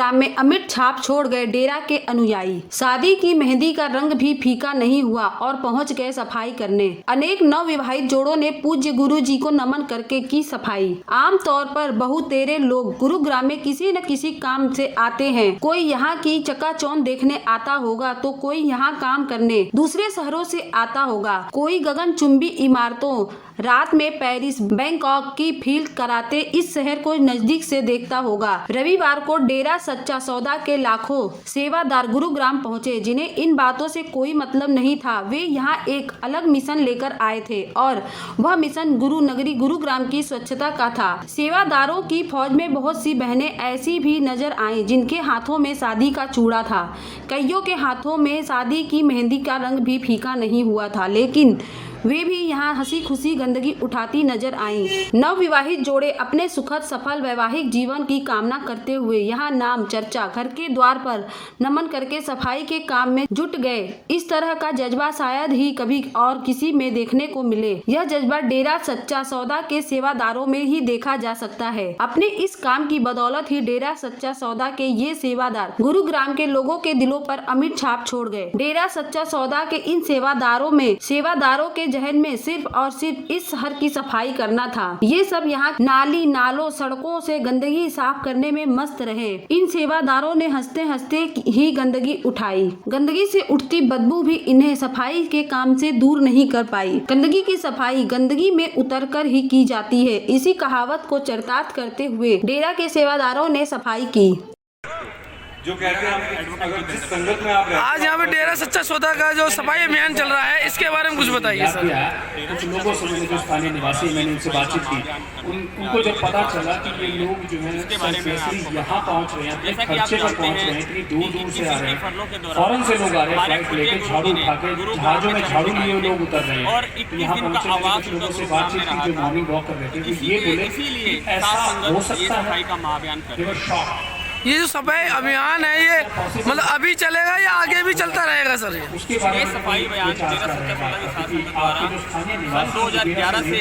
गुरुग्राम में अमिट छाप छोड़ गए डेरा के अनुयायी। शादी की मेहंदी का रंग भी फीका नहीं हुआ और पहुंच गए सफाई करने। अनेक नवविवाहित जोड़ों ने पूज्य गुरु जी को नमन करके की सफाई। आमतौर पर बहुतेरे लोग गुरुग्राम में किसी न किसी काम से आते हैं। कोई यहाँ की चकाचौंध देखने आता होगा तो कोई यहाँ काम करने दूसरे शहरों से आता होगा। कोई गगनचुंबी इमारतों, रात में पेरिस, बैंकॉक की फील कराते इस शहर को नजदीक से देखता होगा। रविवार को डेरा सच्चा सौदा के लाखों सेवादार गुरुग्राम पहुंचे, जिन्हें इन बातों से कोई मतलब नहीं था। वे यहाँ एक अलग मिशन लेकर आए थे और वह मिशन गुरु नगरी गुरुग्राम की स्वच्छता का था। सेवादारों की फौज में बहुत सी बहनें ऐसी भी नजर आईं जिनके हाथों में शादी का चूड़ा था। कईयों के हाथों में शादी की मेहंदी का रंग भी फीका नहीं हुआ था, लेकिन वे भी यहाँ हंसी खुशी गंदगी उठाती नजर आईं। नवविवाहित जोड़े अपने सुखद सफल वैवाहिक जीवन की कामना करते हुए यहाँ नाम चर्चा, घर के द्वार पर नमन करके सफाई के काम में जुट गए। इस तरह का जज्बा शायद ही कभी और किसी में देखने को मिले। यह जज्बा डेरा सच्चा सौदा के सेवादारों में ही देखा जा सकता है। अपने इस काम की बदौलत ही डेरा सच्चा सौदा के ये सेवादार गुरुग्राम के लोगों के दिलों पर अमिट छाप छोड़ गए। डेरा सच्चा सौदा के इन सेवादारों के जहन में सिर्फ और सिर्फ इस शहर की सफाई करना था। ये सब यहाँ नाली नालों सड़कों से गंदगी साफ करने में मस्त रहे। इन सेवादारों ने हंसते हंसते ही गंदगी उठाई। गंदगी से उठती बदबू भी इन्हें सफाई के काम से दूर नहीं कर पाई। गंदगी की सफाई गंदगी में उतरकर ही की जाती है। इसी कहावत को चरितार्थ करते हुए डेरा के सेवादारों ने सफाई की। जो कहते हैं अगर जिस संगत में आप आज यहाँ पे डेरा सच्चा सौदा का जो सफाई अभियान चल रहा है, इसके बारे में कुछ बताइए सर। कुछ लोगों से मिले जो स्थानीय निवासी, मैंने उनसे बातचीत की। उनको जब पता चला कि ये लोग जो है यहाँ पहुँच रहे हैं, अपने खर्चे पर पहुँच रहे हैं, इतनी दूर दूर से आ रहे हैं, फौरन से लोग आ रहे हैं फ्लाइट लेके, झाड़ू उठा के, जहाजों में झाड़ू लिए लोग उतर रहे हैं। यहाँ पहुँचे कुछ लोगों से बातचीत की जो मॉर्निंग वॉक कर रहे थे, तो ये बोले कि ऐसा हो सकता है। ये जो सफाई अभियान है, ये मतलब अभी चलेगा या आगे भी चलता रहेगा सर? ये सफाई अभियान डेरा सच्चा सौदा के साथ द्वारा सन 2011 से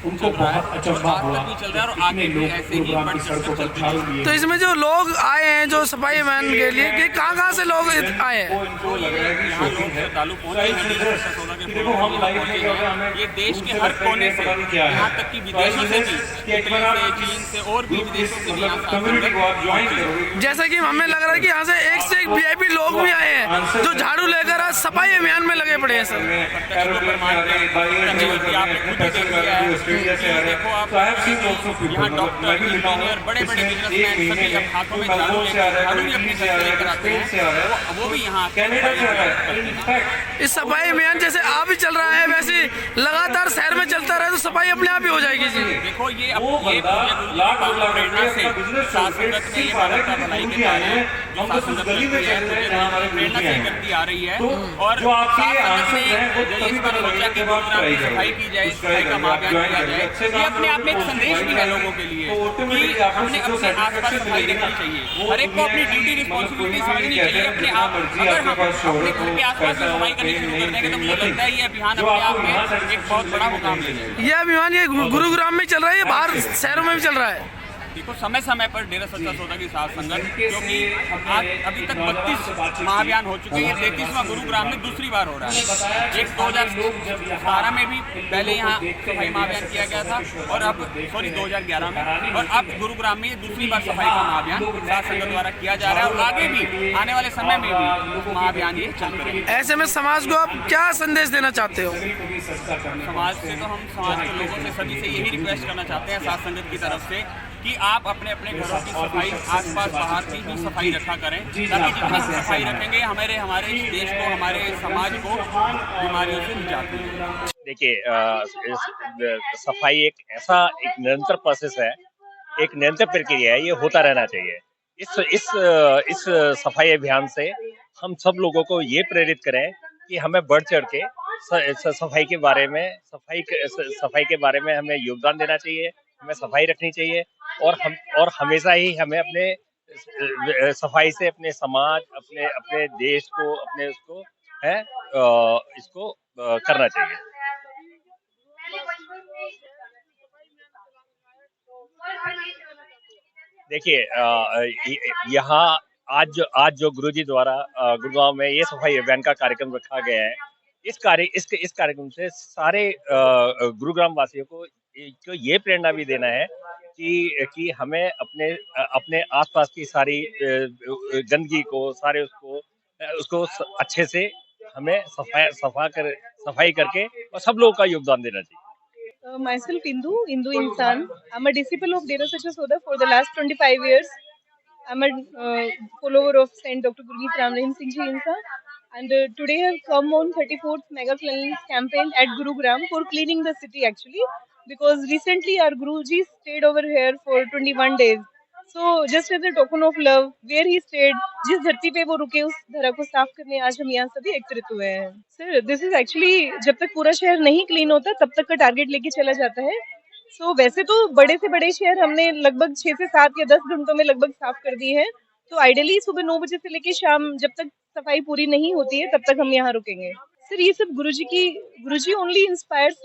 उनको बहुत अचंभा हुआ भी चल रहा है और आगे भी ऐसे ही बढ़ सड़कों पर झाड़ू लिए। तो इसमें जो लोग आए हैं जो सफाई अभियान के लिए, कि कहाँ से लोग आए हैं? इनको लग रहा है कि शोषित है। तालु पहुंचे देखो हम लाइव में जो है ये देश के हर कोने से, यहाँ तक कि विदेशों से भी, इटली से, चीन से और भी विदेशों से भी कम्युनिटी को आप ज्वाइन करोगे। जैसा कि हमें लग रहा है कि यहाँ से एक वीआईपी लोग भी आए हैं जो झाड़ू लेकर आज सफाई अभियान में लगे पड़े हैं सर। देखो आप यहाँ डॉक्टर, इंजीनियर, बड़े बड़े बिजनेसमैन सभी अब हाथों में झाड़ू भी अपने घर से लेकर आते हैं, वो भी यहाँ। इस सफाई अभियान जैसे आप ही चल रहा है, वैसे लगातार शहर में चलता रहे तो सफाई अपने आप ही हो जाएगी जी। देखो ये प्रेरणा से साथ संगत में ये मानवता भलाई के कार्य जो साथ संगत प्रेरणा से करती आ रही है। और साथ संगत में इस बार सोचा कि गुरुग्राम की सफाई की जाए, सफाई का महाअभियान किया जाए। ये अपने आप में एक संदेश भी है लोगों के लिए कि हमने अपने आसपास सफाई रखनी चाहिए। हर एक को अपनी ड्यूटी रिस्पॉन्सिबिलिटी समझनी चाहिए अपने आप। अगर हम अपने घर के आसपास सफाई करनी शुरू कर देंगे तो मुझे लगता है ये अभियान अपने आप में एक बहुत बड़ा मुकाम ले जाएगा। ये अभियान ये गुरुग्राम में चल रहा है या बाहर शहरों में भी चल रहा है? देखो समय समय पर डेरा सच्चा सौदा की साथ संगत, क्योंकि अभी तक 32 महाअभियान हो चुके हैं, 33वां गुरुग्राम में दूसरी बार हो रहा है। एक 2012 में भी पहले यहाँ सफाई महाअभियान किया गया था और अब 2011 में, और अब गुरुग्राम में ये दूसरी बार सफाई का महाअभियान साथ संगत द्वारा किया जा रहा है और आगे भी आने वाले समय में भी महाअभियान ये चलते रहेंगे। ऐसे में समाज को आप क्या संदेश देना चाहते हो? समाज से तो हम समाज के लोगों से सभी से यही रिक्वेस्ट करना चाहते हैं साथ संगत की तरफ से कि आप अपने अपने घरों की सफाई, आसपास बाहर की भी सफाई रखा करें, ताकि जितनी सफाई रखेंगे हमारे देश को, हमारे समाज को बीमारियों से निजात मिलेगी। देखिए, सफाई एक निरंतर प्रोसेस है, एक निरंतर प्रक्रिया है, ये होता रहना चाहिए। इस सफाई अभियान से हम सब लोगों को ये प्रेरित करें कि हमें बढ़ चढ़ के सफाई के बारे में हमें योगदान देना चाहिए, हमें सफाई रखनी चाहिए और हमेशा ही हमें अपने सफाई से अपने समाज, अपने देश को, अपने उसको है इसको करना चाहिए। देखिए यहाँ आज जो गुरुजी द्वारा गुड़गांव में ये सफाई अभियान का कार्यक्रम रखा गया है, इस कार्यक्रम से सारे गुरुग्राम वासियों को ये प्रेरणा भी देना है कि हमें अपने आसपास की सारी गंदगी को उसको अच्छे से हमें सफाई करके और सब लोगों का योगदान देना चाहिए। Myself Indu Insan. I'm a disciple of Dera Sacha Soda for the last 25 years. I'm a follower of Saint Dr. Gurmeet Ram Rahim Singh Ji Insa. And today I've come on 34th Mega Cleanliness Campaign at Gurugram for cleaning the city actually. Because recently our Guruji stayed over here for 21 days. So just as a token of love, where he stayed, जिस धरती पे वो रुके उस धरा को साफ करने आज हम यहाँ सभी एकत्रित हुए हैं। सर, दिस इज एक्चुअली जब तक पूरा शहर नहीं क्लीन होता तब तक का टारगेट लेके चला जाता है। सो वैसे तो बड़े से बड़े शहर हमने लगभग 6 से 7 या 10 घंटों में लगभग साफ कर दिए हैं। तो आइडियली सुबह 9 बजे से लेके शाम जब तक सफाई पूरी नहीं होती है तब तक हम यहाँ रुकेंगे। सर, ये सब गुरुजी ओनली इंस्पायर्स,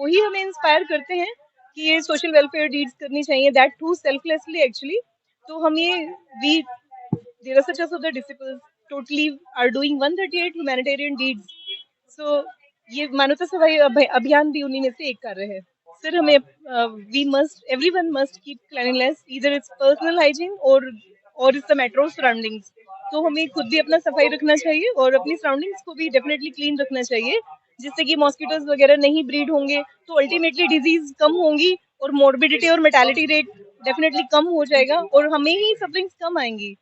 वही हमें इंस्पायर करते हैं कि ये सोशल वेलफेयर डीड्स करनी चाहिए, दैट टू सेल्फलेसली एक्चुअली। तो हम we Dera Sacha Soda disciples totally are doing 138 humanitarian deeds. So ये मानवता सफाई अभियान भी उन्हीं में से एक कार्य है। सर, हमें everyone must keep cleanliness, either it's personal hygiene or it's the metro surroundings. तो हमें खुद भी अपना सफाई रखना चाहिए और अपनी सराउंडिंग्स को भी डेफिनेटली क्लीन रखना चाहिए, जिससे कि मॉस्किटोज वगैरह नहीं ब्रीड होंगे तो अल्टीमेटली डिजीज कम होंगी और मोर्बिडिटी और मेटालिटी रेट डेफिनेटली कम हो जाएगा और हमें ही सफरिंग्स कम आएंगी।